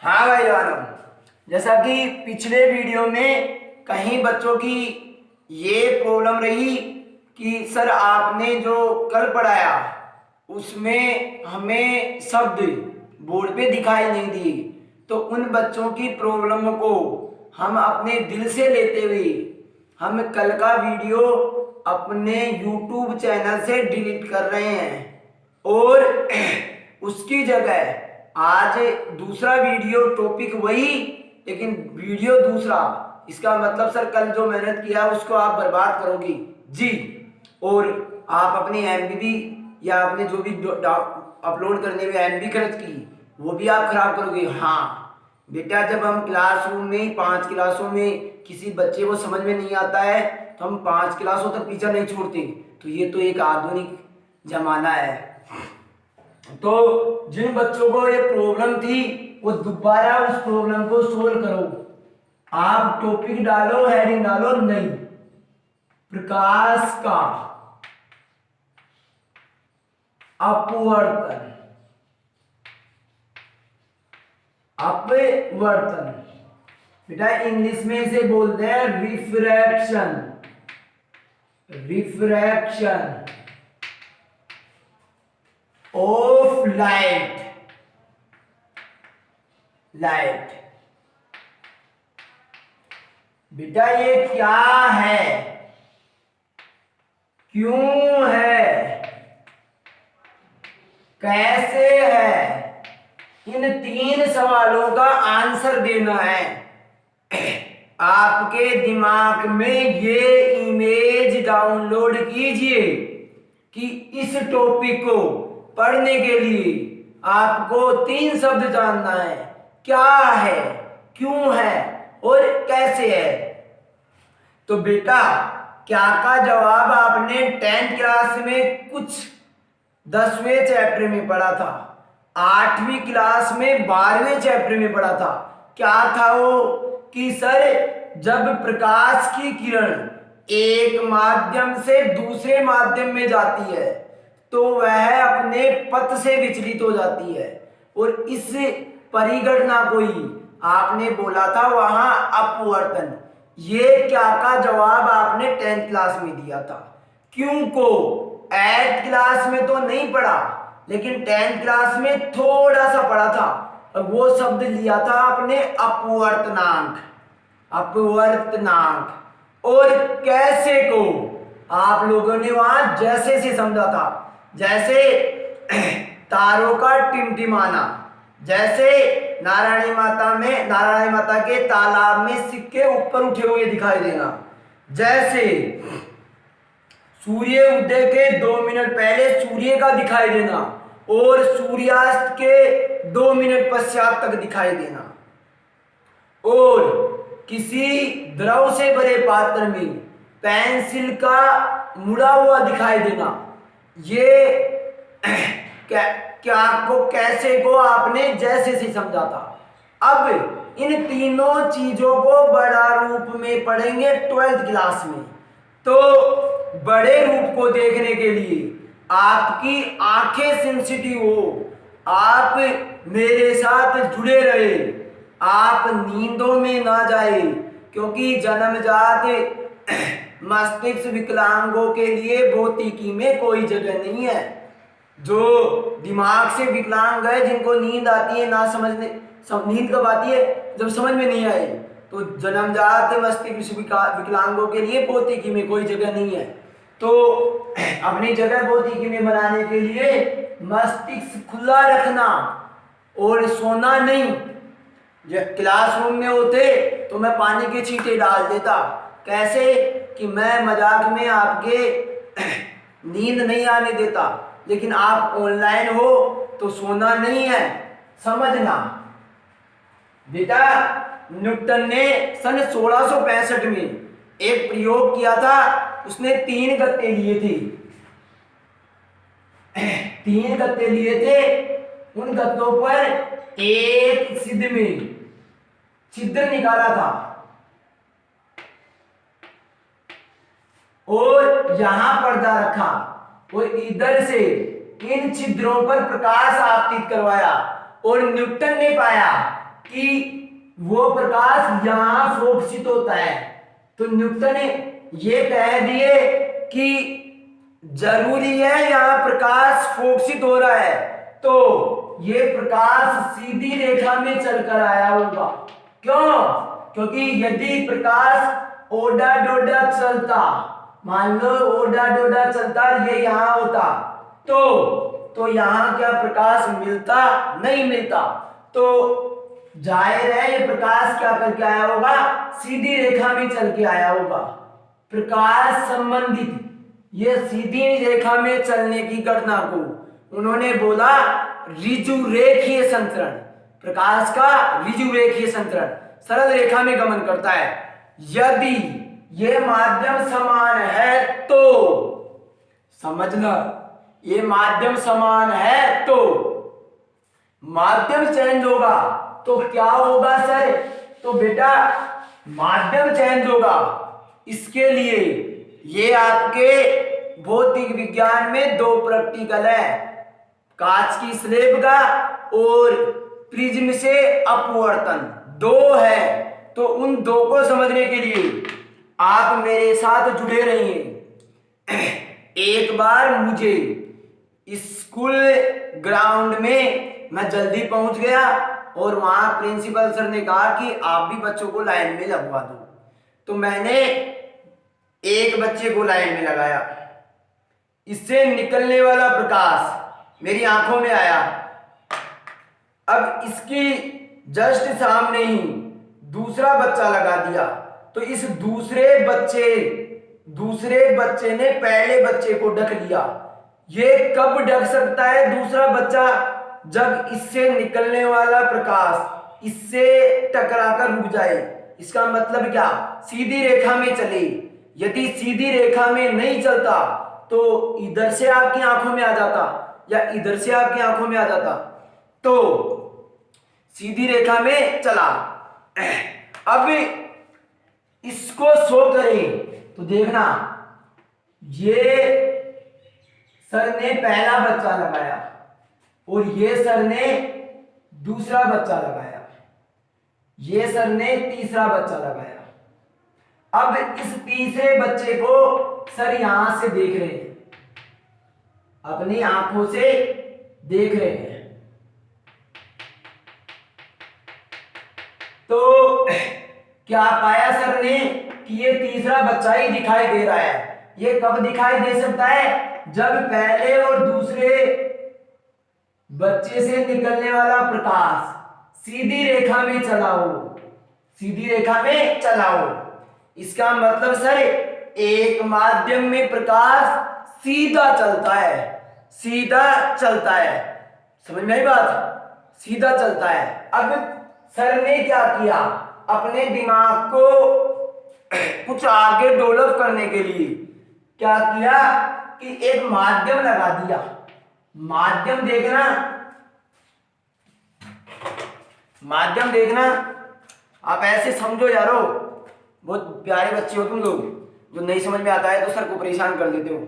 हाँ भाई वालों, जैसा कि पिछले वीडियो में कहीं बच्चों की ये प्रॉब्लम रही कि सर आपने जो कल पढ़ाया उसमें हमें शब्द बोर्ड पे दिखाई नहीं दिए। तो उन बच्चों की प्रॉब्लम को हम अपने दिल से लेते हुए हम कल का वीडियो अपने YouTube चैनल से डिलीट कर रहे हैं और उसकी जगह आज दूसरा वीडियो, टॉपिक वही लेकिन वीडियो दूसरा। इसका मतलब सर कल जो मेहनत किया उसको आप बर्बाद करोगी जी, और आप अपनी एमबी या आपने जो भी अपलोड करने में एमबी खर्च की वो भी आप खराब करोगे। हाँ बेटा, जब हम क्लासरूम में 5 क्लासों में किसी बच्चे को समझ में नहीं आता है तो हम 5 क्लासों तक पीछा नहीं छोड़ते। तो ये तो एक आधुनिक जमाना है। तो जिन बच्चों को ये प्रॉब्लम थी वो दोबारा उस प्रॉब्लम को सोल्व करो। आप टॉपिक डालो, हेडिंग डालो, नहीं प्रकाश का अपवर्तन, अपवर्तन बेटा इंग्लिश में इसे बोलते हैं refraction, refraction of light, light. बेटा ये क्या है, क्यों है, कैसे है, इन 3 सवालों का आंसर देना है। आपके दिमाग में ये इमेज डाउनलोड कीजिए कि इस टॉपिक को पढ़ने के लिए आपको 3 शब्द जानना है, क्या है, क्यों है और कैसे है। तो बेटा क्या का जवाब आपने 10th क्लास में कुछ 10वें चैप्टर में पढ़ा था, 8वीं क्लास में 12वें चैप्टर में पढ़ा था। क्या था वो कि सर जब प्रकाश की किरण एक माध्यम से दूसरे माध्यम में जाती है तो वह अपने पथ से विचलित हो जाती है, और इस परिघटना को ही आपने बोला था वहां अपवर्तन। ये क्या का जवाब आपने 10th क्लास में दिया था। क्यों को 8th क्लास में तो नहीं पढ़ा लेकिन 10th क्लास में थोड़ा सा पढ़ा था, और वो शब्द लिया था आपने अपवर्तनांक, अपवर्तनांक। और कैसे को आप लोगों ने वहां जैसे से समझा था, जैसे तारों का टिमटिमाना, जैसे नारायणी माता के तालाब में सिक्के ऊपर उठे हुए दिखाई देना, जैसे सूर्य उदय के 2 मिनट पहले सूर्य का दिखाई देना और सूर्यास्त के 2 मिनट पश्चात तक दिखाई देना, और किसी द्रव से भरे पात्र में पेंसिल का मुड़ा हुआ दिखाई देना। ये क्या को कैसे को आपने जैसे से समझा था। अब इन तीनों चीजों को बड़ा रूप में पढ़ेंगे 12th क्लास में। तो बड़े रूप को देखने के लिए आपकी आंखें सेंसिटिव हो, आप मेरे साथ जुड़े रहे, आप नींदों में ना जाए, क्योंकि जन्मजात मस्तिष्क विकलांगों के लिए भौतिकी में कोई जगह नहीं है। जो दिमाग से विकलांग है, जिनको नींद आती है ना समझने, नींद कब आती है जब समझ में नहीं आई, तो जन्मजात मस्तिष्क विकलांगों के लिए भौतिकी में कोई जगह नहीं है। तो अपनी जगह भौतिकी में बनाने के लिए मस्तिष्क खुला रखना और सोना नहीं। क्लासरूम में होते तो मैं पानी के छींटे डाल देता, कैसे कि मैं मजाक में आपके नींद नहीं आने देता, लेकिन आप ऑनलाइन हो तो सोना नहीं है, समझना। बेटा न्यूटन ने सन 1665 में एक प्रयोग किया था, उसने 3 गत्ते लिए थे, 3 गत्ते लिए थे। उन गत्तों पर एक सिद्ध में छिद्र निकाला था और यहां पर्दा रखा और इधर से इन छिद्रों पर प्रकाश आपतित करवाया, और न्यूटन ने पाया कि वो प्रकाश यहां फोकसित होता है। तो न्यूटन ने ये कह दिए कि जरूरी है यहां प्रकाश फोकसित हो रहा है, तो ये प्रकाश सीधी रेखा में चलकर आया होगा। क्यों? क्योंकि यदि प्रकाश ओडा डोडा चलता, मान लो ओडा डोडा चलता, ये यहां होता, तो यहां क्या प्रकाश मिलता? नहीं मिलता। तो जाहिर है ये प्रकाश क्या करके आया होगा? सीधी रेखा में चल के आया होगा। प्रकाश संबंधित ये सीधी रेखा में चलने की घटना को उन्होंने बोला ऋजु रेखीय संचरण। प्रकाश का ऋजु रेखीय संचरण, सरल रेखा में गमन करता है। यदि ये माध्यम समान है तो, समझना, ये माध्यम समान है तो माध्यम चेंज होगा। तो क्या होगा सर? तो बेटा माध्यम चेंज होगा। इसके लिए ये आपके भौतिक विज्ञान में दो प्रैक्टिकल है, कांच की स्लेब का और प्रिज्म से अपवर्तन, दो है। तो उन दो को समझने के लिए आप मेरे साथ जुड़े रहिए। एक बार मुझे स्कूल ग्राउंड में मैं जल्दी पहुंच गया और वहां प्रिंसिपल सर ने कहा कि आप भी बच्चों को लाइन में लगवा दो। तो मैंने एक बच्चे को लाइन में लगाया। इससे निकलने वाला प्रकाश मेरी आंखों में आया। अब इसकी जस्ट सामने ही दूसरा बच्चा लगा दिया। तो इस दूसरे बच्चे ने पहले बच्चे को ढक लिया। ये कब ढक सकता है दूसरा बच्चा? जब इससे निकलने वाला प्रकाश इससे टकराकर रुक जाए। इसका मतलब क्या? सीधी रेखा में चले। यदि सीधी रेखा में नहीं चलता तो इधर से आपकी आंखों में आ जाता या इधर से आपकी आंखों में आ जाता। तो सीधी रेखा में चला। अब इसको शो करें तो देखना, ये सर ने पहला बच्चा लगाया और ये सर ने दूसरा बच्चा लगाया, ये सर ने तीसरा बच्चा लगाया। अब इस तीसरे बच्चे को सर यहां से देख रहे हैं, अपनी आंखों से देख रहे हैं। तो क्या पाया सर ने कि ये तीसरा बच्चा ही दिखाई दे रहा है। ये कब दिखाई दे सकता है? जब पहले और दूसरे बच्चे से निकलने वाला प्रकाश सीधी रेखा में चला हो, सीधी रेखा में चला हो। इसका मतलब सर एक माध्यम में प्रकाश सीधा चलता है, सीधा चलता है। समझ में आई बात? सीधा चलता है। अब सर ने क्या किया? अपने दिमाग को कुछ आगे डेवलप करने के लिए क्या किया कि एक माध्यम लगा दिया। माध्यम देखना, माध्यम देखना, आप ऐसे समझो यारो, बहुत प्यारे बच्चे हो तुम लोग। जो नहीं समझ में आता है तो सर को परेशान कर देते हो,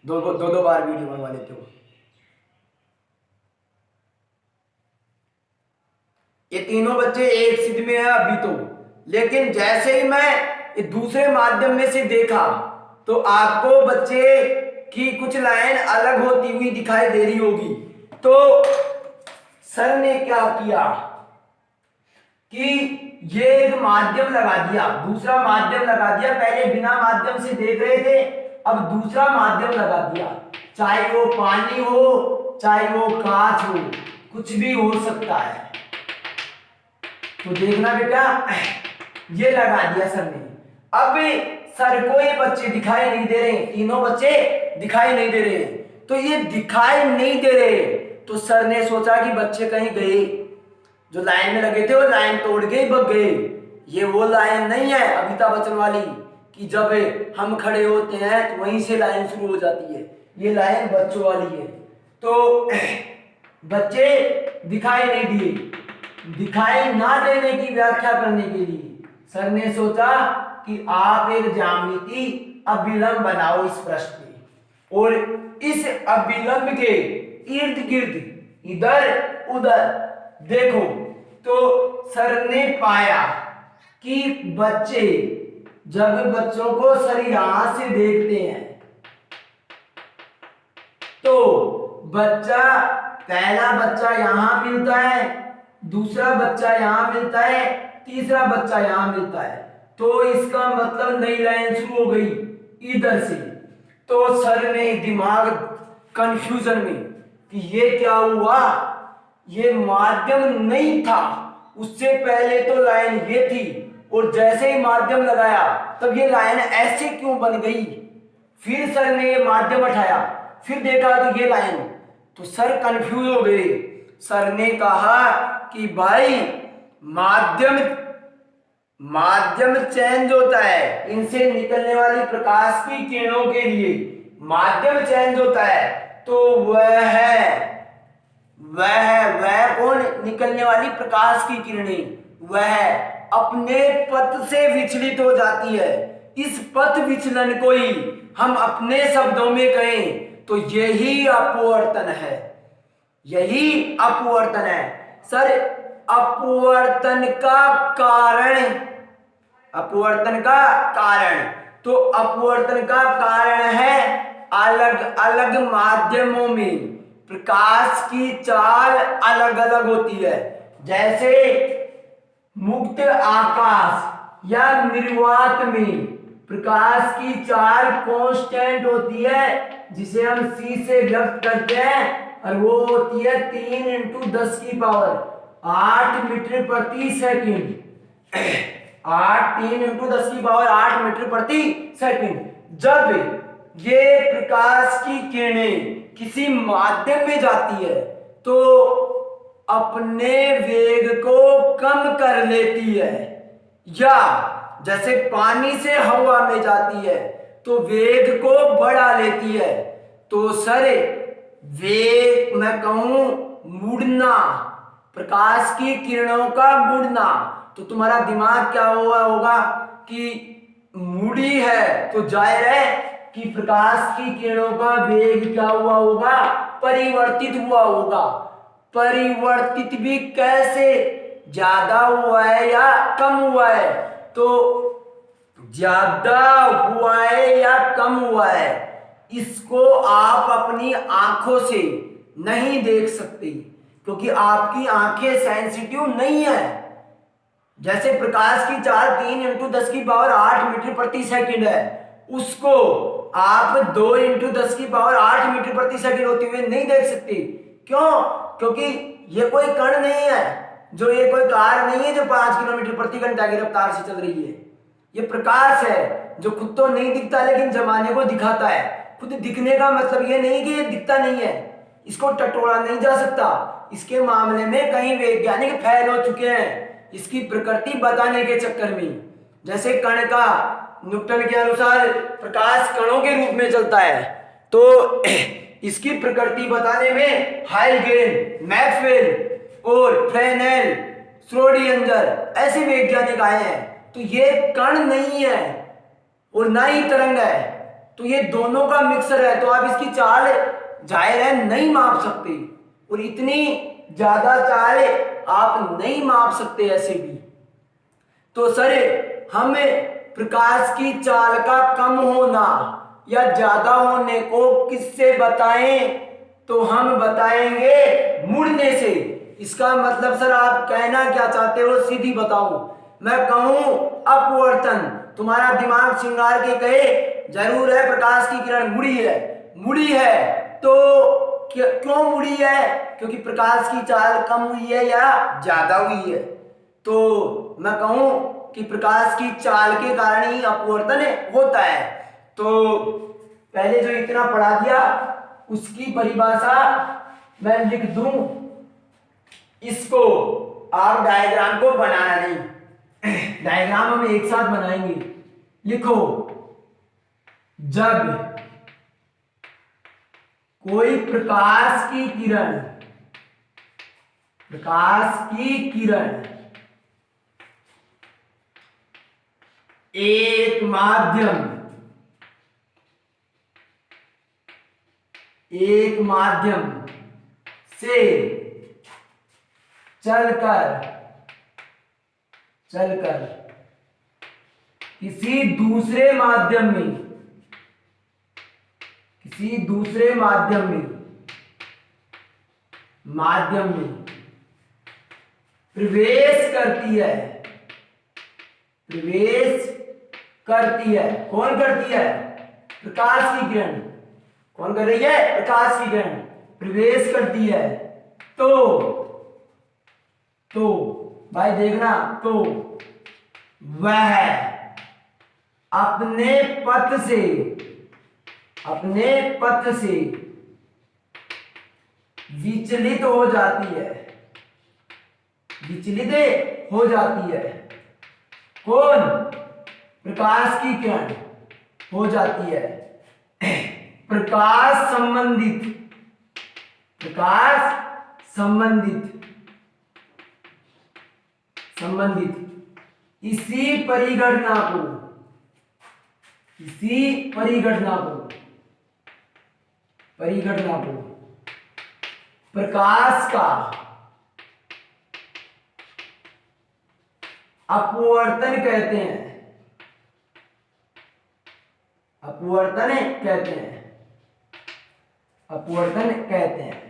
दो बार वीडियो बनवा लेते हो। ये तीनों बच्चे एक सिद्ध में है अभी तो, लेकिन जैसे ही मैं दूसरे माध्यम में से देखा तो आपको बच्चे की कुछ लाइन अलग होती हुई दिखाई दे रही होगी। तो सर ने क्या किया कि ये एक माध्यम लगा दिया, दूसरा माध्यम लगा दिया। पहले बिना माध्यम से देख रहे थे, अब दूसरा माध्यम लगा दिया। चाहे वो पानी हो, चाहे वो कांच हो, कुछ भी हो सकता है। तो देखना बेटा, ये लगा दिया सर ने। अब सर को ये बच्चे दिखाई नहीं दे रहे, तीनों बच्चे दिखाई नहीं दे रहे। तो ये दिखाई नहीं दे रहे तो सर ने सोचा कि बच्चे कहीं गए, जो लाइन में लगे थे वो लाइन तोड़ के ही भाग गए। ये वो लाइन नहीं है अमिताभ बच्चन वाली कि जब हम खड़े होते हैं तो वहीं से लाइन शुरू हो जाती है। ये लाइन बच्चों वाली है। तो बच्चे दिखाई नहीं दिए। दिखाई ना देने की व्याख्या करने के लिए सर ने सोचा कि आप एक ज्यामिति अभिलंब बनाओ इस पृष्ठ पे, और इस अभिलंब के इर्द गिर्द इधर उधर देखो तो सर ने पाया कि जब बच्चों को सर यहां से देखते हैं तो पहला बच्चा यहां मिलता है, दूसरा बच्चा यहां मिलता है, तीसरा बच्चा यहां मिलता है, तो इसका मतलब नई लाइन शुरू हो गई इधर से। तो सर ने दिमाग कंफ्यूजन में कि ये क्या हुआ, ये माध्यम नहीं था, उससे पहले तो लाइन ये थी और जैसे ही माध्यम लगाया तब ये लाइन ऐसे क्यों बन गई। फिर सर ने ये माध्यम उठाया, फिर देखा तो ये लाइन, तो सर कंफ्यूज हो गए। सर ने कहा कि भाई माध्यम चेंज होता है, इनसे निकलने वाली प्रकाश की किरणों के लिए माध्यम चेंज होता है, तो वह कौन, निकलने वाली प्रकाश की किरणें वह अपने पथ से विचलित हो जाती है। इस पथ विचलन को ही हम अपने शब्दों में कहें तो यही अपवर्तन है, यही अपवर्तन है। सर अपवर्तन का कारण तो अपवर्तन का कारण है अलग अलग माध्यमों में प्रकाश की चाल अलग अलग होती है। जैसे मुक्त आकाश या निर्वात में प्रकाश की चाल कांस्टेंट होती है, जिसे हम c से व्यक्त करते हैं, और वो होती है 3 × 10⁸ मीटर प्रति सेकंड। 3 × 10⁸ मीटर प्रति सेकंड। जब ये प्रकाश की किरणें किसी माध्यम में जाती है तो अपने वेग को कम कर लेती है, या जैसे पानी से हवा में जाती है तो वेग को बढ़ा लेती है। तो सर वेग मैं कहूं मुड़ना, प्रकाश की किरणों का मुड़ना, तो तुम्हारा दिमाग क्या हुआ होगा कि मुड़ी है, तो जाहिर है कि प्रकाश की किरणों का वेग क्या हुआ होगा, परिवर्तित हुआ होगा। परिवर्तित भी कैसे, ज्यादा हुआ है या कम हुआ है, तो ज्यादा हुआ है या कम हुआ है इसको आप अपनी आंखों से नहीं देख सकते, क्योंकि आपकी आंखें सेंसिटिव नहीं है। जैसे प्रकाश की चाल 3 × 10⁸ मीटर प्रति सेकंड है, उसको आप 2 × 10⁸ मीटर प्रति सेकंड होते हुए नहीं देख सकते। क्यों? क्योंकि ये कोई कण नहीं है, ये कोई कार नहीं है जो 5 किलोमीटर प्रति घंटा की रफ्तार से चल रही है। ये प्रकाश है जो खुद तो नहीं दिखता लेकिन जमाने को दिखाता है। खुद दिखने का मतलब ये नहीं कि ये दिखता नहीं है, इसको टटोला नहीं जा सकता। इसके मामले में कई वैज्ञानिक फेल हो चुके हैं इसकी प्रकृति बताने के चक्कर में। जैसे कण का न्यूटन के अनुसार प्रकाश कणों के रूप में चलता है, तो इसकी प्रकृति बताने में हाइगेन, मैक्सवेल और फ्रेनेल, श्रोडिंगर ऐसे वैज्ञानिक आए हैं। तो ये कण नहीं है और ना ही तरंग है, तो ये दोनों का मिक्सर है, तो आप इसकी चाल जाहिर है नहीं माप सकते, और इतनी ज्यादा चाल आप नहीं माप सकते ऐसे भी। तो सर हमें प्रकाश की चाल का कम होना या ज्यादा होने को किससे बताएं, तो हम बताएंगे मुड़ने से। इसका मतलब सर आप कहना क्या चाहते हो सीधी बताओ। मैं कहूं अपवर्तन, तुम्हारा दिमाग श्रृंगार के कहे जरूर है प्रकाश की किरण मुड़ी है, तो क्यों मुड़ी है? क्योंकि प्रकाश की चाल कम हुई है या ज्यादा हुई है। तो मैं कहूं कि प्रकाश की चाल के कारण ही अपवर्तन होता है। तो पहले जो इतना पढ़ा दिया उसकी परिभाषा मैं लिख दूं, इसको आप डायग्राम को बनाना नहीं, डायग्राम हम एक साथ बनाएंगे। लिखो, जब कोई प्रकाश की किरण एक माध्यम से चलकर चलकर किसी दूसरे माध्यम में, किसी दूसरे माध्यम में प्रवेश करती है, प्रवेश करती है। कौन करती है? प्रकाश की किरण। कौन कर रही है? प्रकाश की किरण प्रवेश करती है। तो भाई देखना, तो वह अपने पथ से विचलित हो जाती है, विचलित हो जाती है। कौन? प्रकाश की किरण हो जाती है। प्रकाश संबंधित इसी परिघटना को प्रकाश का अपवर्तन कहते हैं, अपवर्तन कहते हैं।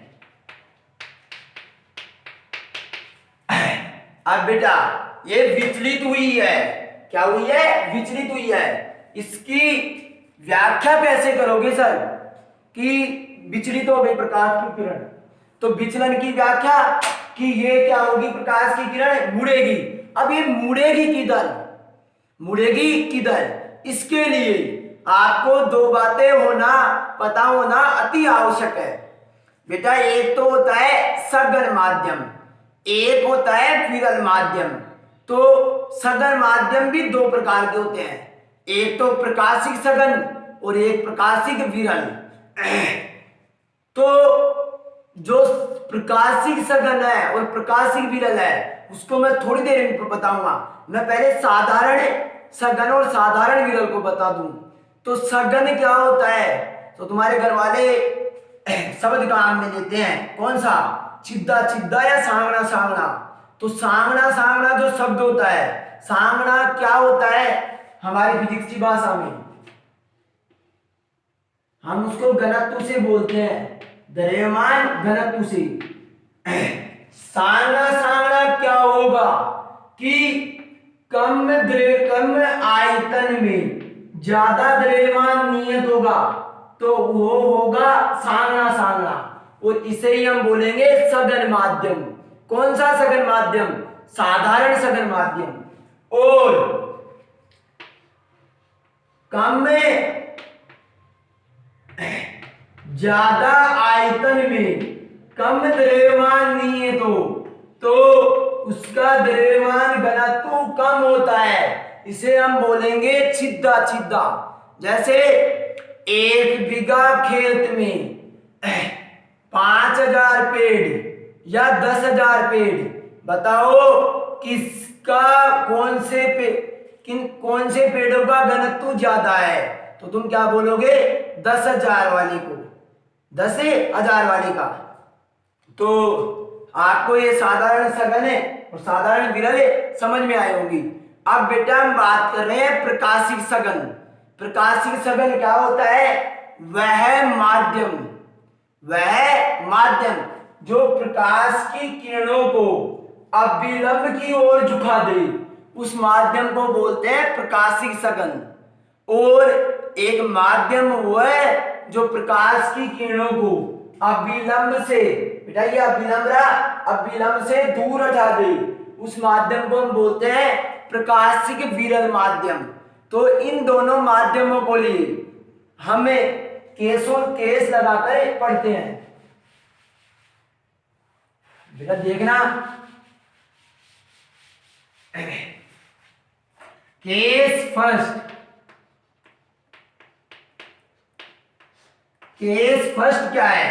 अब बेटा ये विचलित हुई है, क्या हुई है? विचलित हुई है। इसकी व्याख्या कैसे करोगे सर कि विचलित हो गई प्रकाश की किरण? तो विचलन की व्याख्या कि ये क्या होगी? प्रकाश की किरण मुड़ेगी। अब ये मुड़ेगी किधर? इसके लिए आपको दो बातें पता होना अति आवश्यक है बेटा। एक तो होता है सघन माध्यम, एक होता है विरल माध्यम। तो सघन माध्यम भी दो प्रकार के होते हैं, एक तो प्रकाशिक सघन और एक प्रकाशिक विरल। तो जो प्रकाशिक सघन है और प्रकाशिक विरल है उसको मैं थोड़ी देर में बताऊंगा। मैं पहले साधारण सघन और साधारण विरल को बता दूं। तो सघन क्या होता है? तो तुम्हारे घर वाले शब्द काम में लेते हैं, कौन सा? छिद्दा या सांगना। तो सांगना जो शब्द होता है, सांगना क्या होता है? हमारी फिजिक्स की भाषा में हम उसको घनत्व से बोलते हैं, द्रव्यमान घनत्व से। सांगना क्या होगा कि कम आयतन में ज्यादा द्रव्यमान नियत होगा, तो वो होगा सांगना। और इसे ही हम बोलेंगे सघन माध्यम। कौन सा सघन माध्यम? साधारण सघन माध्यम। और कम में ज्यादा आयतन में कम द्रव्यमान नियत हो तो उसका द्रव्यमान घनत्व कम होता है, इसे हम बोलेंगे छिद्दा। जैसे 1 बीघा खेत में 5000 पेड़ या 10,000 पेड़, बताओ किसका कौन से पेड़ों का घनत्व ज्यादा है? तो तुम क्या बोलोगे? 10,000 वाले को, 10,000 वाले का। तो आपको ये साधारण सघन है और साधारण विरल समझ में आई होगी। अब बेटा हम बात कर रहे हैं प्रकाशिक सघन। प्रकाशिक सघन क्या होता है? वह माध्यम जो प्रकाश की किरणों को अभिलंब की ओर झुका दे, उस माध्यम को बोलते हैं प्रकाशिक सघन। और एक माध्यम वो है जो प्रकाश की किरणों को अभिलंब से, बेटा ये अभिलंब से दूर हटा दे, उस माध्यम को हम बोलते हैं प्रकाशिक विरल माध्यम। तो इन दोनों माध्यमों को लिए हमें केस लगाकर पढ़ते हैं। बेटा देखना, केस फर्स्ट क्या है?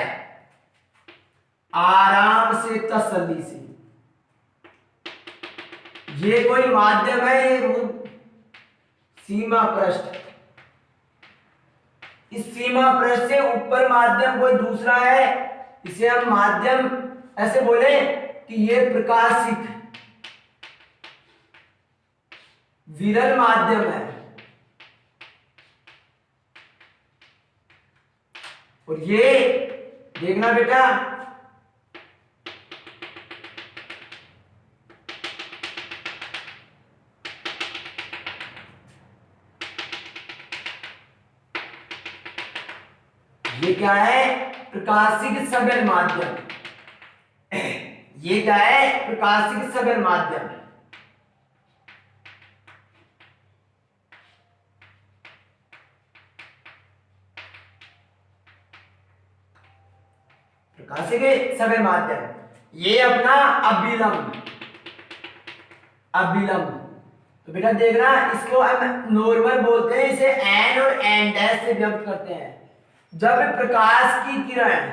आराम से, तसल्ली से। ये कोई माध्यम है, सीमा पृष्ठ, इस सीमा पृष्ठ से ऊपर माध्यम कोई दूसरा है, इसे हम माध्यम ऐसे बोले कि ये प्रकाशिक विरल माध्यम है। और ये देखना बेटा, ये क्या है? प्रकाशिक सघन माध्यम। ये क्या है? प्रकाशिक सघन माध्यम। प्रकाशिक सघन माध्यम। ये अपना अभिलंब। अभिलंब तो बेटा देखना, इसको हम नॉर्मल बोलते हैं, इसे एन और एन डैश से व्यक्त करते हैं। जब प्रकाश की किरण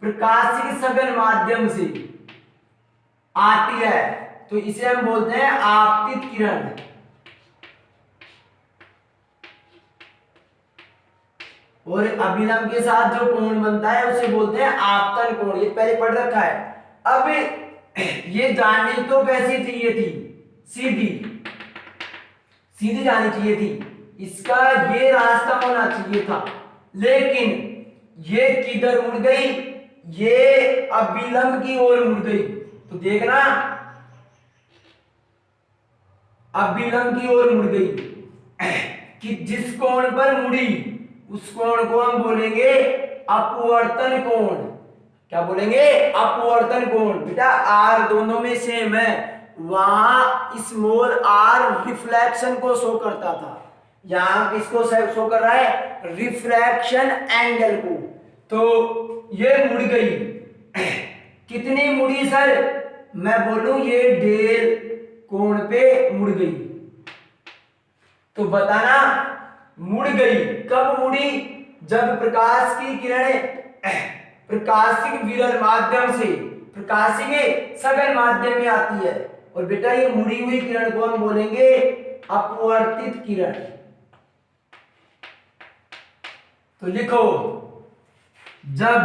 प्रकाशिक सघन माध्यम से आती है तो इसे हम बोलते हैं आपतित किरण। और अभिलंब के साथ जो कोण बनता है उसे बोलते हैं आपतन कोण। ये पहले पढ़ रखा है। अब ये जाननी तो कैसी चाहिए थी? सीधी सीधी जानी चाहिए थी, इसका ये रास्ता होना चाहिए था, लेकिन ये किधर मुड़ गई? ये अभिलंब की ओर मुड़ गई। तो देखना, अभिलंब की ओर मुड़ गई कि जिस कोण पर मुड़ी उस कोण को हम बोलेंगे अपवर्तन कोण। क्या बोलेंगे? अपवर्तन कोण। बेटा आर दोनों में सेम है, वहां स्मॉल आर रिफ्लेक्शन को शो करता था, यहां किसको शो कर रहा है? रिफ्रैक्शन एंगल को। तो ये मुड़ गई। कितनी मुड़ी सर? मैं बोलूं ये डेल कोण पे मुड़ गई। तो बताना मुड़ गई कब मुड़ी? जब प्रकाश की किरणें प्रकाशिक विरल माध्यम से प्रकाशिक सघन माध्यम में आती है। और बेटा ये मुड़ी हुई किरण को हम बोलेंगे अपवर्तित किरण। तो लिखो, जब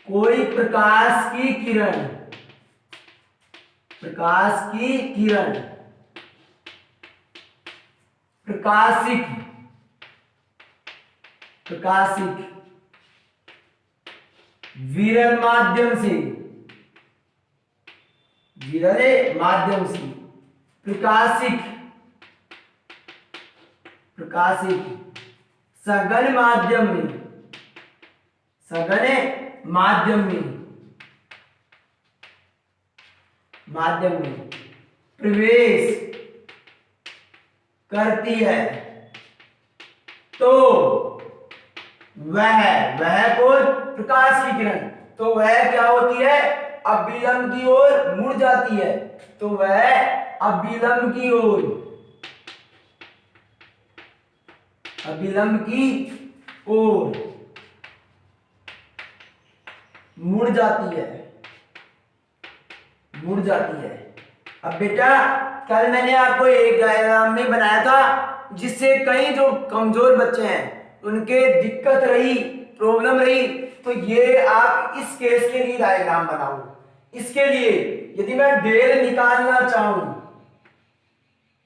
कोई प्रकाश की किरण प्रकाशिक विरल माध्यम से प्रकाशिक सघन माध्यम में प्रवेश करती है तो वह कौन? प्रकाश की किरण। तो वह क्या होती है? अभिलंब की ओर मुड़ जाती है। तो वह अभिलंब की ओर मुड़ जाती है। अब बेटा कल मैंने आपको एक डायग्राम में बनाया था, जिससे कई जो कमजोर बच्चे हैं उनके दिक्कत रही, प्रॉब्लम रही। तो ये आप इस केस के लिए डायग्राम बनाओ। इसके लिए यदि मैं डेल निकालना चाहूं,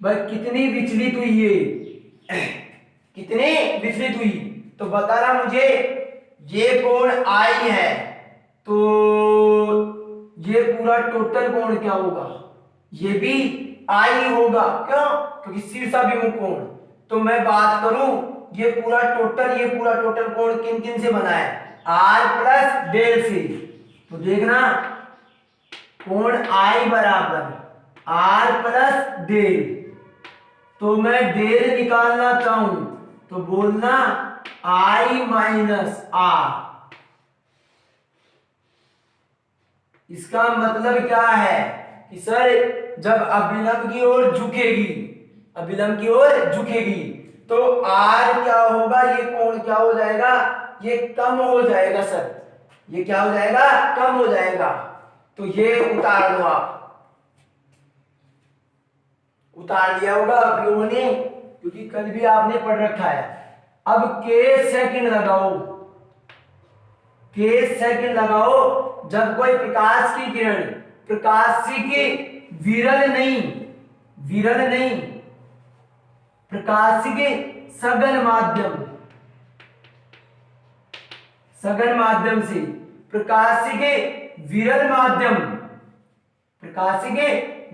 भाई कितनी विचलित हुई तो बताना मुझे। ये कोण आई है तो ये पूरा टोटल कोण क्या होगा? ये भी आई होगा। क्यों? क्योंकि शीर्षाभिमुख कोण। तो मैं बात करूं, ये पूरा टोटल कोण किन किन से बना है? आर प्लस डेल से। तो देखना, कोण आई बराबर आर प्लस डेल। तो मैं डेल निकालना चाहूं तो बोलना आई माइनस आर। इसका मतलब क्या है कि सर जब अभिलंब की ओर झुकेगी तो आर क्या होगा? ये कोण क्या हो जाएगा? ये कम हो जाएगा सर। ये क्या हो जाएगा? कम हो जाएगा। तो ये उतार दो, आप उतार लिया होगा आप लोगों ने, क्योंकि कल भी आपने पढ़ रखा है। अब के सेकंड लगाओ जब कोई प्रकाश की किरण प्रकाशिकी विरल नहीं, विरल नहीं, प्रकाशिक सघन माध्यम, सघन माध्यम से प्रकाशिक विरल माध्यम, प्रकाशिक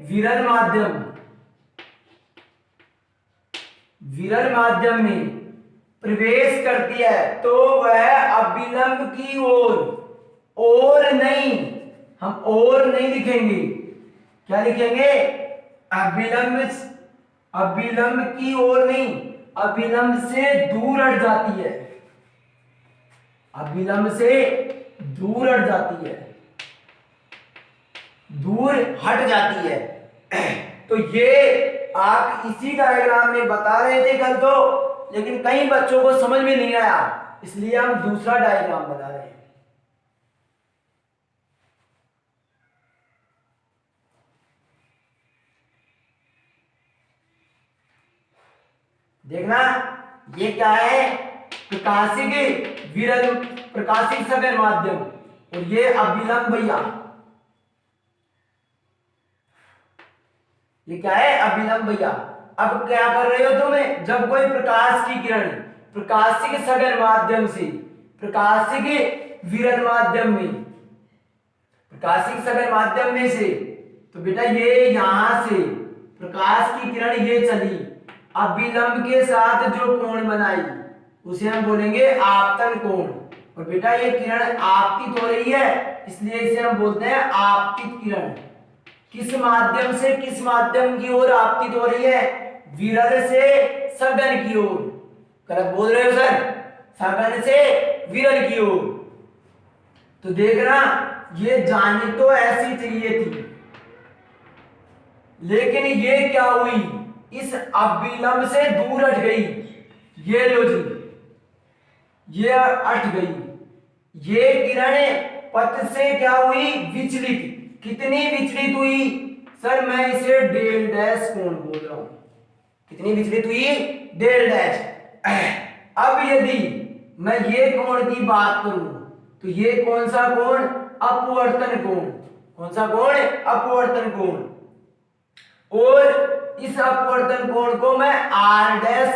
विरल माध्यम, विरल माध्यम में प्रवेश करती है तो वह अविलंब की और नहीं, हम और नहीं लिखेंगे, क्या लिखेंगे? अविलंब, अविलंब की ओर नहीं, अविलंब से दूर हट जाती है, अविलंब से दूर हट जाती है, दूर हट जाती है। तो ये आप इसी डायग्राम में बता रहे थे कल तो, लेकिन कई बच्चों को समझ में नहीं आया, इसलिए हम दूसरा डायग्राम बता रहे हैं। देखना ये क्या है? प्रकाशिक विरल, प्रकाशिक सघन माध्यम, और ये अविलंब भैया, ये क्या है? अविलंब भैया। अब क्या कर रहे हो तुम्हें? जब कोई प्रकाश की किरण प्रकाशिक सघन माध्यम से प्रकाशिक विरल माध्यम में, प्रकाशिक सघन माध्यम में से, तो बेटा ये यहां से प्रकाश की किरण ये चली, अविलंब के साथ जो कोण बनाई उसे हम बोलेंगे आपतन कोण। और बेटा ये किरण आपतित हो रही है, इसलिए इसे हम बोलते हैं आपतित किरण। किस माध्यम से किस माध्यम की ओर आपतित हो रही है? विरल से सघन की ओर। गलत बोल रहे हो सर, सघन से विरल की ओर। तो देखना ये जानी तो ऐसी चाहिए थी, लेकिन ये क्या हुई? इस अविलंब से दूर हट गई। ये लो जी, ये हट गई। ये किरण पथ से क्या हुई? विचलित। कितनी विचलित हुई? सर मैं इसे डेल डैश कोण बोल रहा हूं। कितनी विचलित हुई? डेल डैश। अब यदि मैं ये कोण की बात करूं तो ये कौन सा कोण? अपवर्तन कोण। कौन सा कोण? अपवर्तन कोण। और इस अपवर्तन कोण को मैं आर डैश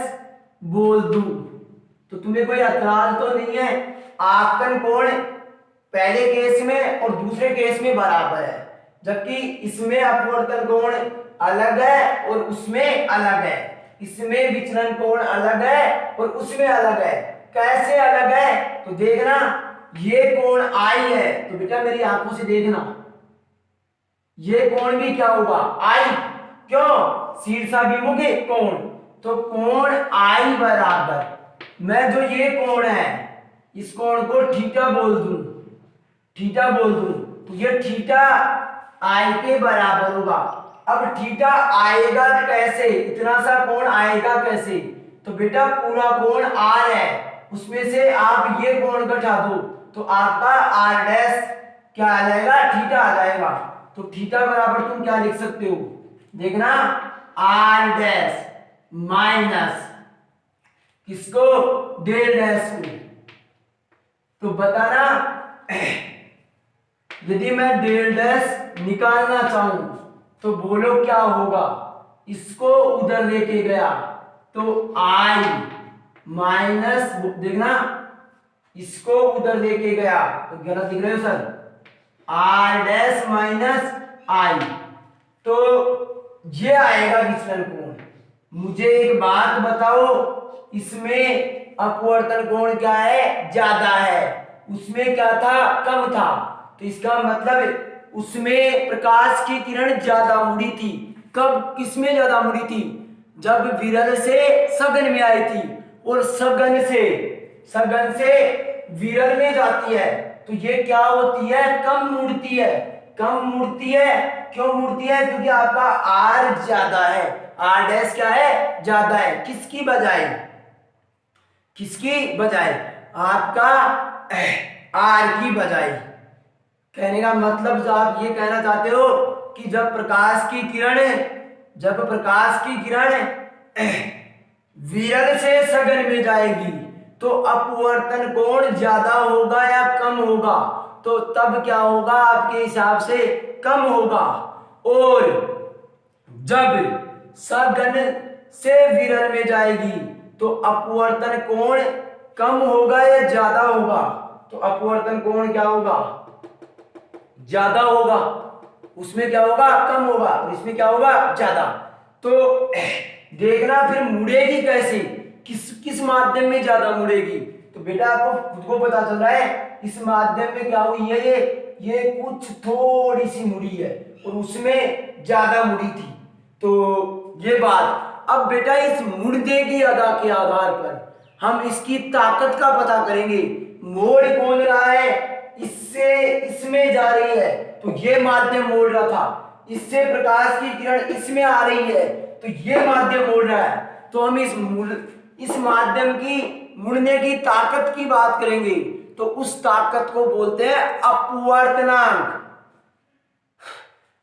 बोल दूं तो तुम्हें कोई एतराज तो नहीं है? आपतन कोण पहले केस में और दूसरे केस में बराबर है, जबकि इसमें अपवर्तन कोण अलग है और उसमें अलग है। इसमें विचलन कोण अलग है और उसमें अलग है। कैसे अलग है? तो देखना ये कोण आई है, तो बेटा मेरी आंखों से देखना, ये कोण भी क्या होगा? आई। क्यों? शीर्षाभिमुख कोण। तो कोण आई बराबर, मैं जो ये कोण है इस कोण को थीटा बोल दूं, थीटा बोल दूं, तो ये थीटा आई के बराबर होगा। अब थीटा आएगा कैसे? इतना सा कोण आएगा कैसे? तो बेटा पूरा कोण आर है, उसमें से आप ये कोण घटा दो तो आपका आर डैश क्या आ जाएगा? थीटा आ जाएगा। तो थीटा बराबर तुम क्या लिख सकते हो? देखना आर डैश माइनस किसको? डेल डैश को। तो बताना यदि मैं डेल डैश निकालना चाहूं तो बोलो क्या होगा? इसको उधर लेके गया तो आई माइनस, देखना इसको उधर लेके गया तो गलत दिख रहे हो सर, आर डैश माइनस आई, तो ये आएगा विचलन कोण। मुझे एक बात बताओ, इसमें अपवर्तन कोण क्या है? ज्यादा है, उसमें क्या था? कम था। तो इसका मतलब उसमें प्रकाश की किरण ज्यादा मुड़ी थी। कब? किसमें ज्यादा मुड़ी थी? जब विरल से सघन में आई थी, और सघन से विरल में जाती है तो ये क्या होती है? कम मुड़ती है। कम मुड़ती है। क्यों मुड़ती है? क्योंकि आपका आर ज्यादा है, आर डैश क्या है? ज्यादा है। किसकी बजाय? किसकी बजाय? आपका आर की बजाय। कहने का मतलब आप ये कहना चाहते हो कि जब प्रकाश की किरण विरल से सघन में जाएगी तो अपवर्तन कोण ज्यादा होगा या कम होगा? तो तब क्या होगा? आपके हिसाब से कम होगा। और जब सघन से विरल में जाएगी तो अपवर्तन कोण कम होगा या ज्यादा होगा? तो अपवर्तन कोण क्या होगा? ज्यादा होगा। उसमें क्या होगा? कम होगा। और इसमें क्या होगा? ज्यादा। तो देखना फिर मुड़ेगी कैसे, किस किस माध्यम में ज्यादा मुड़ेगी। तो बेटा आपको खुद को पता चल रहा है इस माध्यम में क्या हुई है, ये कुछ थोड़ी सी मुड़ी है और उसमें ज्यादा मुड़ी थी। तो ये बात। अब बेटा इस मुड़ने की अदा के आधार पर हम इसकी ताकत का पता करेंगे। मोड़ कौन रहा है? इससे इसमें जा रही है तो ये माध्यम मोड़ रहा था। इससे प्रकाश की किरण इसमें आ रही है तो ये माध्यम मोड़ रहा है। तो हम इस माध्यम की मुड़ने की ताकत की बात करेंगे तो उस ताकत को बोलते हैं अपवर्तनांक,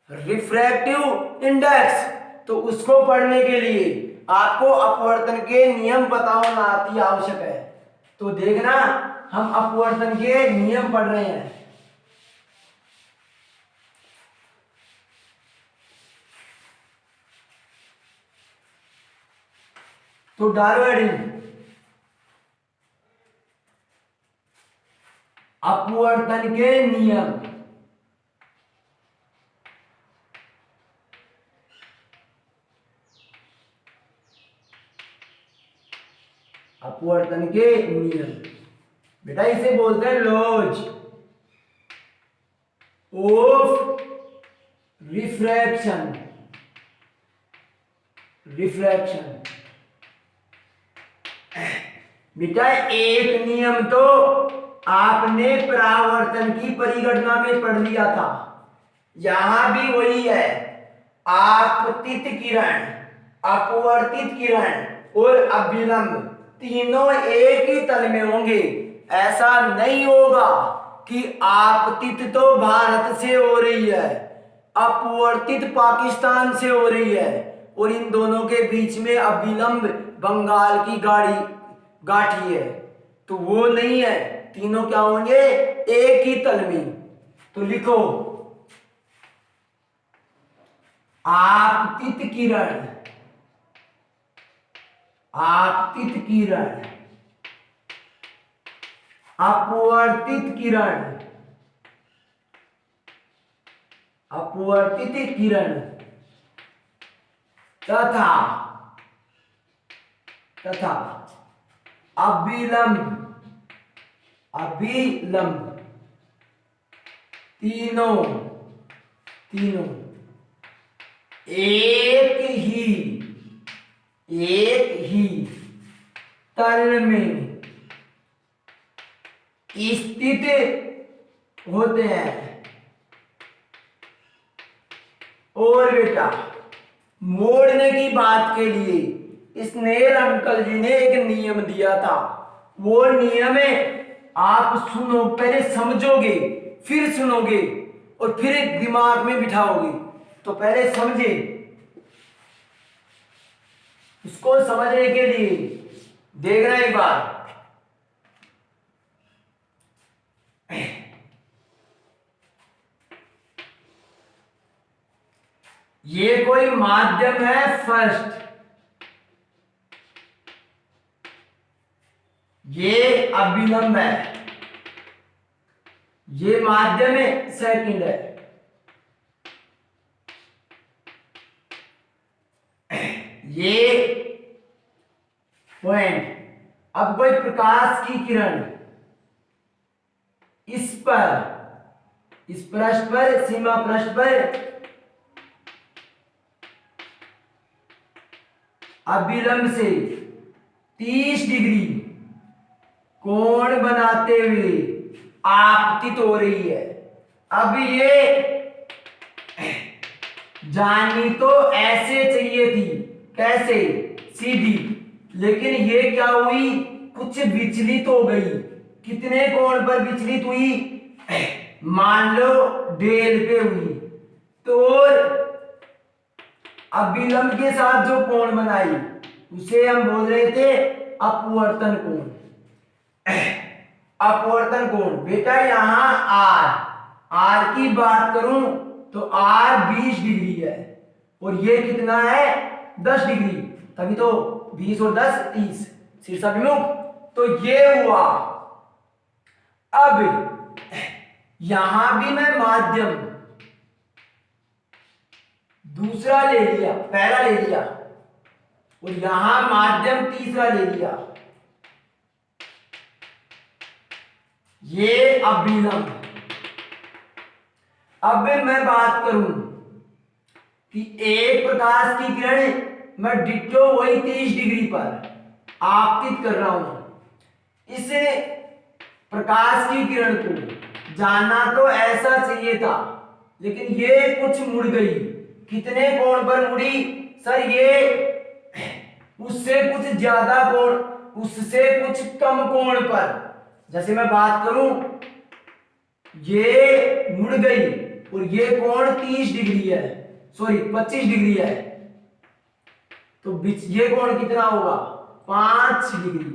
रिफ्रैक्टिव इंडेक्स। तो उसको पढ़ने के लिए आपको अपवर्तन के नियम पता होना अति आवश्यक है। तो देखना हम अपवर्तन के नियम पढ़ रहे हैं। तो डालो हेडिंग अपवर्तन के नियम। अपवर्तन के नियम बेटा इसे बोलते हैं लॉज ऑफ रिफ्रैक्शन। रिफ्रैक्शन बेटा एक नियम तो आपने परावर्तन की परिगणना में पढ़ लिया था, यहां भी वही है। आपतित किरण, अपवर्तित किरण और अभिलंब तीनों एक ही तल में होंगे। ऐसा नहीं होगा कि आपतित तो भारत से हो रही है, अपवर्तित पाकिस्तान से हो रही है और इन दोनों के बीच में अभिलंब बंगाल की गाठी है। तो वो नहीं है, तीनों क्या होंगे? एक ही तल में। तो लिखो आपतित किरण, आपतित किरण, अपवर्तित किरण, अपवर्तित किरण तथा अभिलंब, अभिलंब तीनों एक ही तल में स्थित होते हैं। और बेटा मोड़ने की बात के लिए स्नेल अंकल जी ने एक नियम दिया था। वो नियम है, आप सुनो, पहले समझोगे फिर सुनोगे और फिर दिमाग में बिठाओगे। तो पहले समझे, उसको समझने के लिए देखना एक बार। ये कोई माध्यम है फर्स्ट, ये अभिलंब है, ये माध्यम है सेकंड है, ये पॉइंट। अब कोई प्रकाश की किरण इस पृष्ठ पर, सीमा पृष्ठ पर अभिलंब से 30 डिग्री कोण बनाते हुए आपतित हो रही है। अब ये जानी तो ऐसे चाहिए थी, कैसे? सीधी, लेकिन ये क्या हुई? कुछ विचलित हो गई। कितने कोण पर विचलित हुई? मान लो डेल पे हुई। तो अभिलंब के साथ जो कोण बनाई उसे हम बोल रहे थे अपवर्तन कोण। अपवर्तन कोण बेटा यहां आर की बात करूं तो आर 20 डिग्री है और ये कितना है 10 डिग्री, तभी तो 20 और 10 30 शीर्षाभिमुख। तो ये हुआ। अब यहां भी मैं माध्यम दूसरा ले लिया, पहला ले लिया, और यहां माध्यम तीसरा ले लिया, ये अभिलंब। अब मैं बात करूं कि एक प्रकाश की किरण मैं डिट्टो वही 30 डिग्री पर आपतित कर रहा हूं। इस प्रकाश की किरण को जाना तो ऐसा चाहिए था, लेकिन ये कुछ मुड़ गई। कितने कोण पर मुड़ी सर? ये उससे कुछ ज्यादा कोण, उससे कुछ कम कोण पर। जैसे मैं बात करूं, ये मुड़ गई और ये कोण 30 डिग्री है, सॉरी 25 डिग्री है, तो ये कोण कितना होगा 5 डिग्री।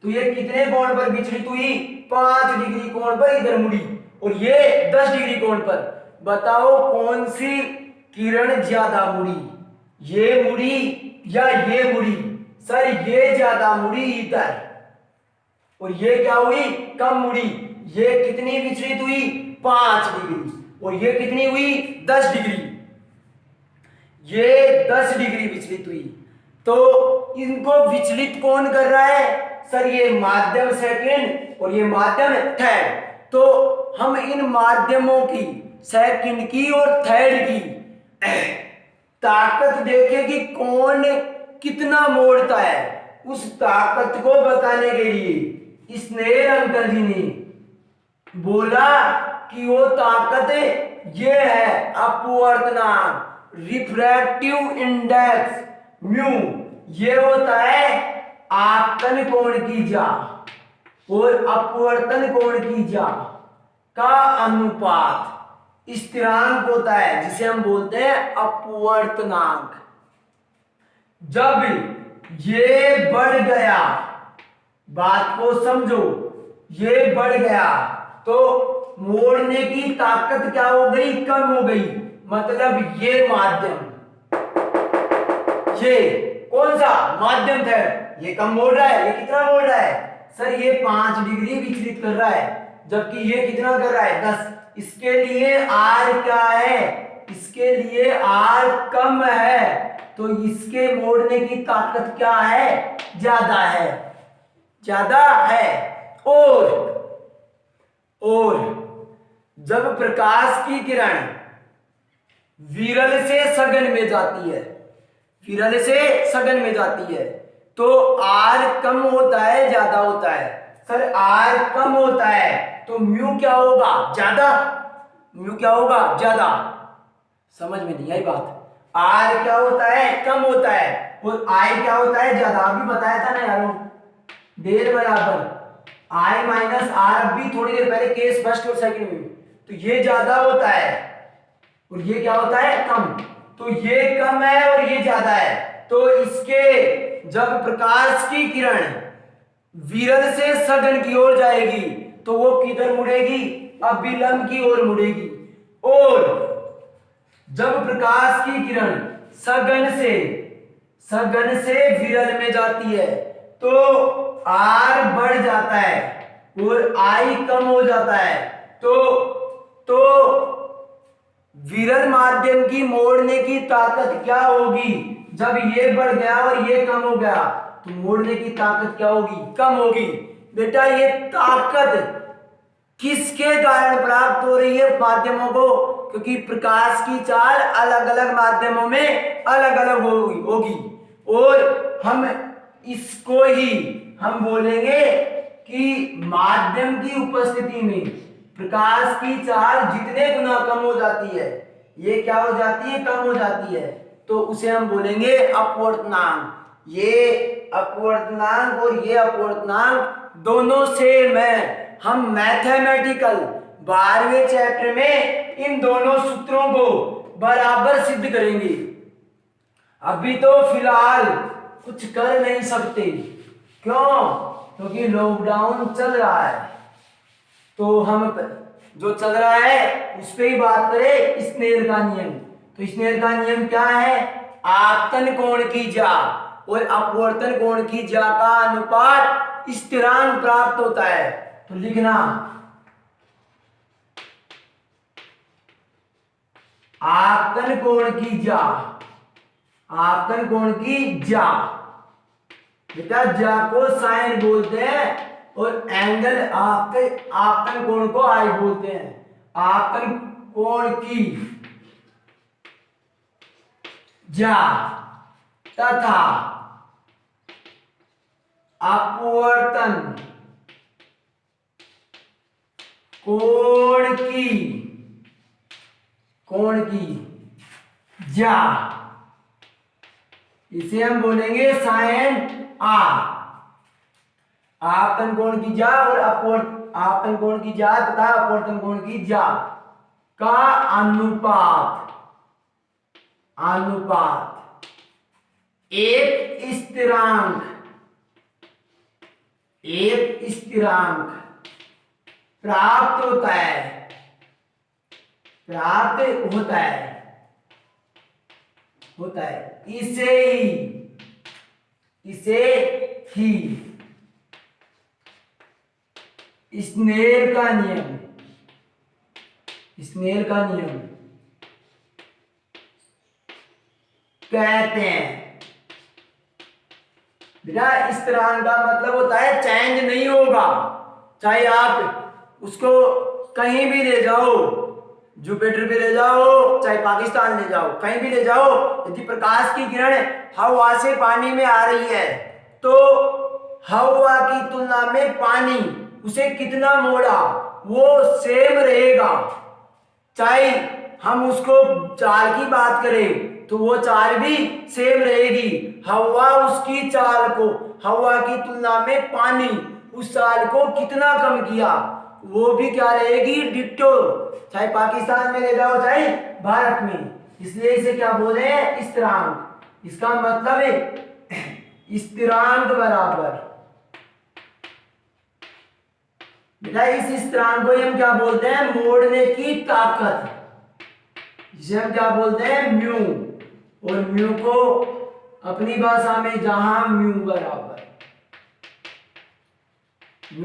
तो ये कितने कोण पर विचलित हुई? 5 डिग्री कोण पर इधर मुड़ी, और ये 10 डिग्री कोण पर। बताओ कौन सी किरण ज्यादा मुड़ी? ये मुड़ी या ये मुड़ी? सर ये ज्यादा मुड़ी इधर, और ये क्या हुई? कम मुड़ी। ये कितनी विचलित हुई? 5 डिग्री, और ये कितनी हुई? 10 डिग्री। ये 10 डिग्री विचलित हुई। तो इनको विचलित कौन कर रहा है? सर ये माध्यम सेकंड और ये माध्यम थर्ड। तो हम इन माध्यमों की, सेकंड की और थर्ड की ताकत देखें कि कौन कितना मोड़ता है। उस ताकत को बताने के लिए स्नेल अंकल जी ने बोला कि वो ताकत ये है अपवर्तनांक, रिफ्रैक्टिव इंडेक्स म्यू। ये होता है आपतन कोण की जा और अपवर्तन कोण की जा का अनुपात। स्थिरांक होता है जिसे हम बोलते हैं अपवर्तनांक। जब ये बढ़ गया, बात को समझो, ये बढ़ गया तो मोड़ने की ताकत क्या हो गई? कम हो गई। मतलब ये माध्यम, ये कौन सा माध्यम था, ये कम मोड़ रहा है। ये कितना मोड़ रहा है? सर ये 5 डिग्री विचलित कर रहा है, जबकि ये कितना कर रहा है? 10। इसके लिए R क्या है? इसके लिए R कम है, तो इसके मोड़ने की ताकत क्या है? ज्यादा है, ज्यादा है। और जब प्रकाश की किरण विरल से सघन में जाती है, विरल से सघन में जाती है, तो R कम होता है ज्यादा होता है? सर R कम होता है तो म्यू क्या होगा? ज्यादा। म्यू क्या होगा? ज्यादा। समझ में नहीं आई बात? R क्या होता है? कम होता है, और I क्या होता है? ज्यादा। अभी बताया था ना यारों, डेल बराबर I माइनस R। अभी थोड़ी देर पहले केस फर्स्ट और सेकंड में, तो ये ज्यादा होता है और ये क्या होता है? कम। तो ये कम है और ये ज्यादा है, तो इसके जब प्रकाश की किरण विरल से सघन की ओर जाएगी तो वो किधर मुड़ेगी? अभिलंब की ओर मुड़ेगी। और जब प्रकाश की किरण सघन से विरल में जाती है तो R बढ़ जाता है और I कम हो जाता है। तो विरल माध्यम की मोड़ने की ताकत क्या होगी? जब ये बढ़ गया और ये कम हो गया तो मोड़ने की ताकत क्या होगी? कम होगी। बेटा ये ताकत किसके कारण प्राप्त हो रही है माध्यमों को? क्योंकि प्रकाश की चाल अलग अलग माध्यमों में अलग अलग होगी, और हम इसको ही हम बोलेंगे कि माध्यम की उपस्थिति में प्रकाश की चाल जितने गुना कम हो जाती है, ये क्या हो जाती है? कम हो जाती है, तो उसे हम बोलेंगे अपवर्तनांक। ये अपवर्तनांक और ये अपवर्तनांक दोनों सेम है। हम मैथमेटिकल 12वें चैप्टर में इन दोनों सूत्रों को बराबर सिद्ध करेंगे। अभी तो फिलहाल कुछ कर नहीं सकते, क्यों? क्योंकि लॉकडाउन चल रहा है, तो हम जो चल रहा है उस पर ही बात करें, स्नेल का नियम। तो स्नेल का नियम क्या है? आपतन कोण की जा और अपवर्तन कोण की जा का अनुपात स्थिरांक प्राप्त होता है। तो लिखना आपतन कोण की जा, आपतन कोण की जा, बेटा जा को साइन बोलते हैं और एंगल आपतन कोण को आई बोलते हैं। आपतन कोण की जा तथा अपवर्तन कोण की जा, इसे हम बोलेंगे साइन आर। आपतन कोण की जा और आपतन कोण की जा तथा अपवर्तन कोण की जा का अनुपात एक स्थिरांक प्राप्त होता है। इसे ही स्नेल का नियम कहते हैं। बेटा स्थिरांक का मतलब होता है चेंज नहीं होगा, चाहे आप उसको कहीं भी ले जाओ, जुपिटर पे ले जाओ, चाहे पाकिस्तान ले जाओ, कहीं भी ले जाओ, यदि प्रकाश की किरण हवा से पानी में आ रही है तो हवा की तुलना में पानी उसे कितना मोड़ा वो सेम रहेगा। चाहे हम उसको चाल की बात करें तो वो चाल भी सेम रहेगी। हवा उसकी चाल को, हवा की तुलना में पानी उस चाल को कितना कम किया वो भी क्या रहेगी? डिट्टो, चाहे पाकिस्तान में ले जाओ चाहे भारत में। इसलिए इसे क्या बोले हैं? स्थिरांक। इसका मतलब है स्थिरांक बराबर, बेटा इस स्थिरांक को हम क्या बोलते हैं? मोड़ने की ताकत, जिसे हम क्या बोलते हैं? म्यू। और म्यू को अपनी भाषा में जहां म्यू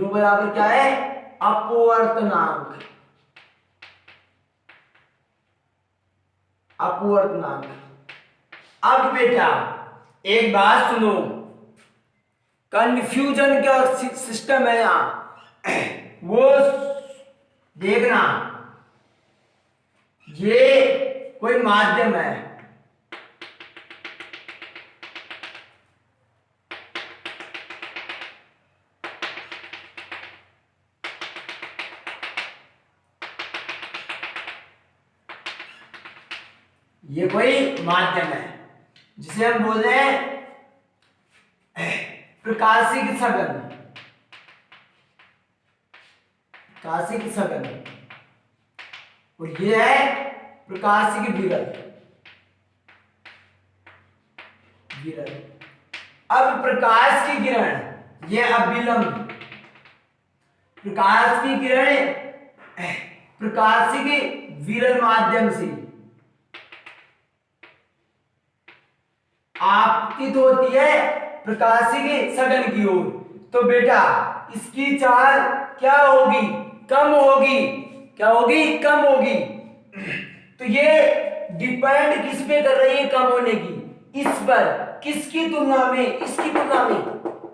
बराबर क्या है? अपवर्तनांक। अब बेटा एक बात सुनो, कंफ्यूजन का सिस्टम है यहां, वो देखना। ये कोई माध्यम है, ये कोई माध्यम है जिसे हम बोलते हैं प्रकाशिक सघन, और ये है प्रकाशिक विरल। अब प्रकाश की किरण ये अविलंब, प्रकाश की किरण प्रकाशिक विरल माध्यम से आपतित होती है प्रकाशिक सघन की ओर। तो बेटा इसकी चाल क्या होगी? कम होगी। क्या होगी? कम होगी। तो ये डिपेंड किस पे कर रही है कम होने की? इस पर। किसकी तुलना में? इसकी तुलना में।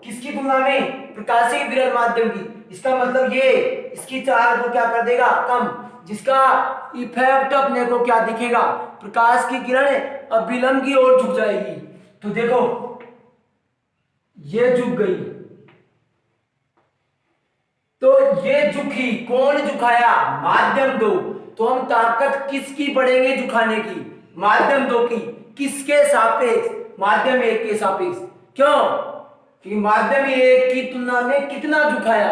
किसकी तुलना में? प्रकाशिक विरल माध्यम की। इसका मतलब ये इसकी चाल को क्या कर देगा? कम, जिसका इफेक्ट अपने को क्या दिखेगा? प्रकाश की किरण अविलंब की ओर झुक जाएगी। तो देखो ये झुक गई, तो ये झुकी, कौन झुकाया? माध्यम दो। तो हम ताकत किसकी पढ़ेंगे झुकाने की? माध्यम दो की। किसके सापेक्ष? माध्यम एक के सापेक्ष। क्यों? कि माध्यम एक की तुलना में कितना झुकाया।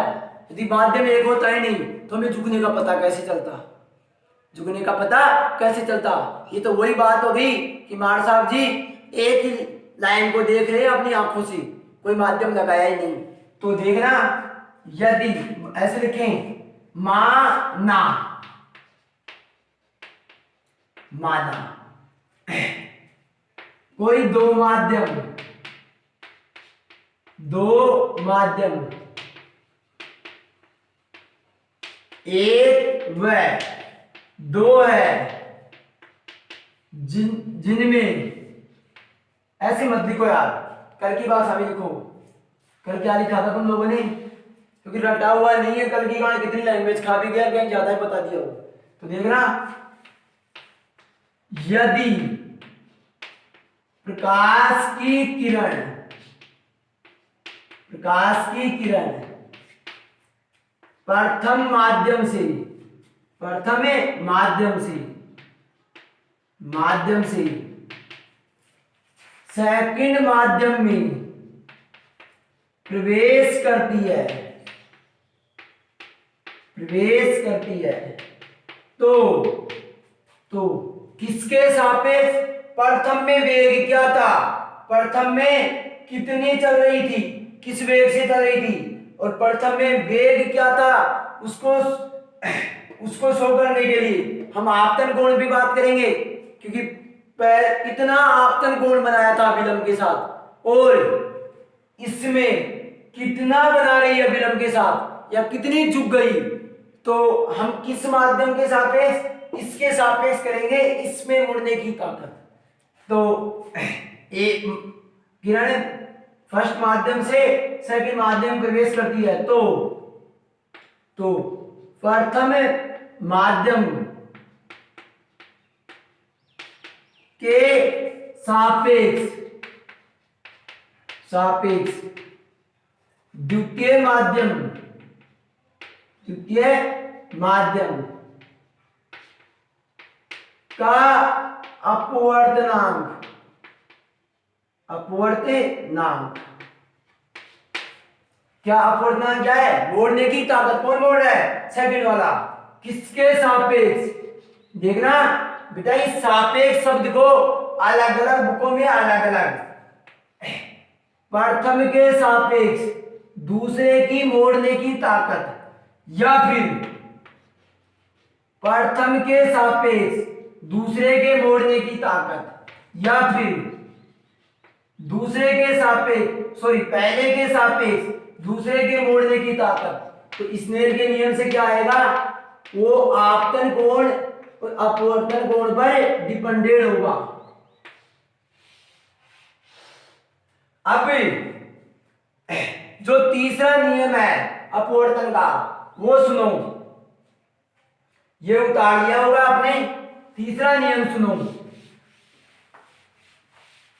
यदि माध्यम एक होता ही नहीं तो हमें झुकने का पता कैसे चलता? ये तो वही बात हो गई कि मार साहब जी एक ही लाइन को देख रहे हैं अपनी आंखों से, कोई माध्यम लगाया ही नहीं। तो देखना, यदि ऐसे लिखें माना, कोई दो माध्यम एक व दो है जिनमें, ऐसे मत लिखो यार, कल की बात हमें लिखो। कल क्या लिखा था तुम लोगों ने, क्योंकि रटा हुआ नहीं है। कल की कहानी कितनी लैंग्वेज खा भी गया, कहीं ज्यादा ही बता दिया हो। तो देखना, यदि प्रकाश की किरण प्रथम माध्यम से सेकंड माध्यम में प्रवेश करती है तो किसके सापेक्ष? प्रथम में वेग क्या था, प्रथम में कितनी चल रही थी, किस वेग से चल रही थी, और प्रथम में वेग क्या था, उसको शो करने के लिए हम आपतन कोण भी बात करेंगे, क्योंकि कितना आपतन कोण बनाया था विलंब के साथ, और इसमें कितना बना रही है विलंब के साथ, या कितनी झुक गई। तो हम किस माध्यम के सापेक्ष? इसके सापेक्ष करेंगे, इसमें मुड़ने की ताकत। तो एक किरण फर्स्ट माध्यम से सेकंड माध्यम प्रवेश करती है, तो प्रथम माध्यम के सापेक्ष द्वितीय माध्यम का अपवर्तनांक क्या अपवर्तनांक क्या है? मोड़ने की ताकत। कौन मोड़ रहा है? सेकंड वाला। किसके सापेक्ष? देखना बेटा, इस सापेक्ष शब्द को अलग अलग बुकों में अलग अलग, प्रथम के सापेक्ष दूसरे की मोड़ने की ताकत, या फिर प्रथम के सापेक्ष दूसरे के मोड़ने की ताकत, या फिर पहले के सापेक्ष दूसरे के मोड़ने की ताकत। तो स्नेल के नियम से क्या आएगा? वो आपतन कोण और अपवर्तन कोण पर डिपेंडेंट होगा। अब जो तीसरा नियम है अपवर्तन का, वो सुनो, ये उतार लिया होगा आपने। तीसरा नियम सुनो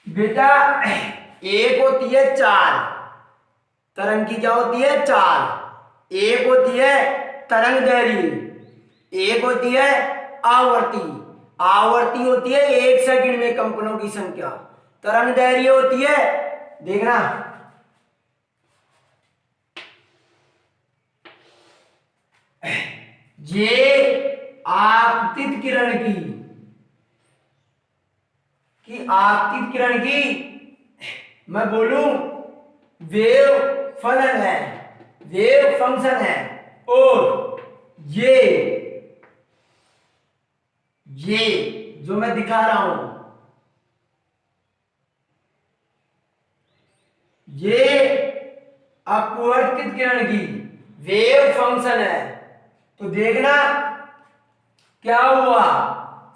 बेटा, एक होती है चाल, तरंग की क्या होती है? चाल। एक होती है तरंग दैर्घ्य, एक होती है आवर्ती होती है 1 सेकंड में कंपनों की संख्या। तरंग दैर्घ्य होती है, देखना, ये आपतित किरण की मैं बोलूं वेव फंक्शन है, और ये जो मैं दिखा रहा हूं, ये अपवर्तित किरण की वेव फंक्शन है। तो देखना क्या हुआ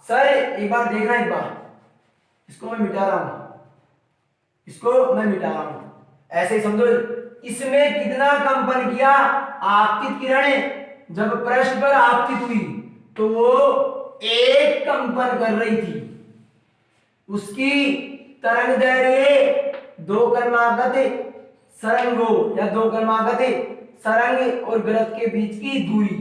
सर, एक बार देखना, एक बार इसको मैं मिटा रहा हूं, ऐसे ही समझो। इसमें कितना कंपन किया? आपतित किरण जब पृष्ठ पर आपतित हुई तो वो एक कंपन कर रही थी, उसकी तरंग दैर्घ्य दो क्रमागत सरंगों या दो क्रमागत सरंग और गलत के बीच की दूरी,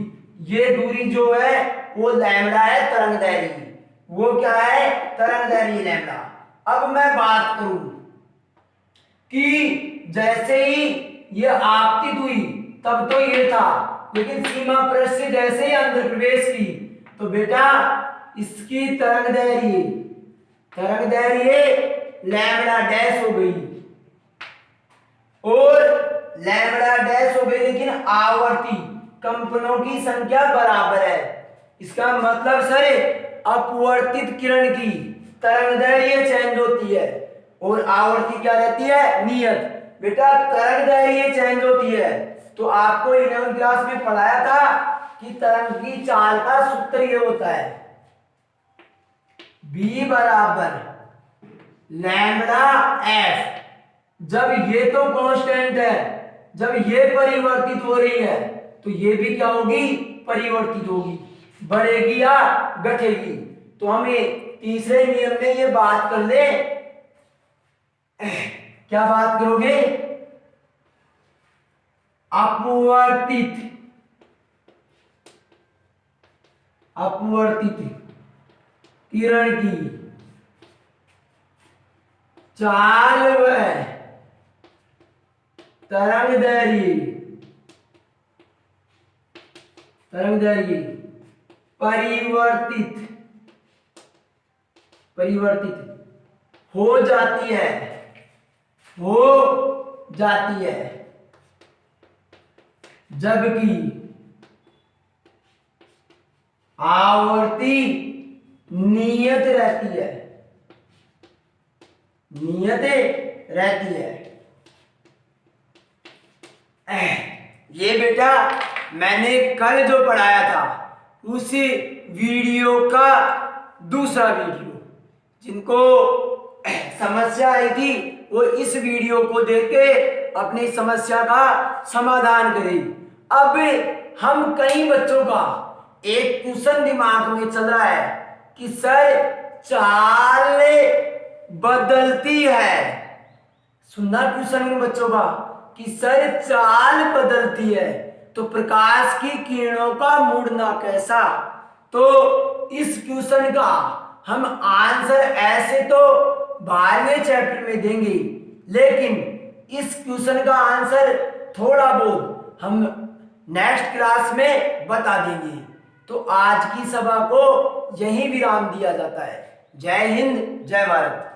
ये दूरी जो है वो लैम्डा है, तरंग दैर्घ्य। वो क्या है? तरंग दैर्घ्य लैम्डा। अब मैं बात करूं कि जैसे ही ये आपतित हुई तब तो ये था, लेकिन सीमा पृष्ठ से जैसे ही अंदर प्रवेश की तो बेटा इसकी तरंग दैर्घ्य लैम्डा डैश हो गई, और लैम्डा डैश हो गई, लेकिन आवर्ती कंपनों की संख्या बराबर है। इसका मतलब सर अपवर्तित किरण की तरंगदैर्घ्य चेंज होती है और आवर्ती क्या रहती है, नियत। बेटा तरंगदैर्घ्य चेंज होती है तो आपको 11वीं क्लास में पढ़ाया था कि तरंग की चाल का सूत्र ये होता है b बराबर लैम्बडा f। जब ये तो कांस्टेंट है, जब ये परिवर्तित हो रही है तो ये भी क्या होगी, परिवर्तित होगी, बढ़ेगी या घटेगी। तो हमें तीसरे नियम में ये बात कर ले, क्या बात करोगे, अपवर्तित किरण की चाल व तरंगदैर्घ्य परिवर्तित हो जाती है जबकि आवर्ती नियत रहती है। ये बेटा मैंने कल जो पढ़ाया था उसी वीडियो का दूसरा वीडियो, जिनको समस्या आई थी वो इस वीडियो को देख के अपनी समस्या का समाधान करें। अब हम कई बच्चों का एक क्वेश्चन दिमाग में चल रहा है कि सर चाल बदलती है, सुनना क्वेश्चन उन बच्चों का कि सर चाल बदलती है तो प्रकाश की किरणों का मुड़ना कैसा। तो इस क्वेश्चन का हम आंसर ऐसे तो 12वें चैप्टर में देंगे, लेकिन इस क्वेश्चन का आंसर थोड़ा बहुत हम नेक्स्ट क्लास में बता देंगे। तो आज की सभा को यही विराम दिया जाता है। जय हिंद, जय भारत।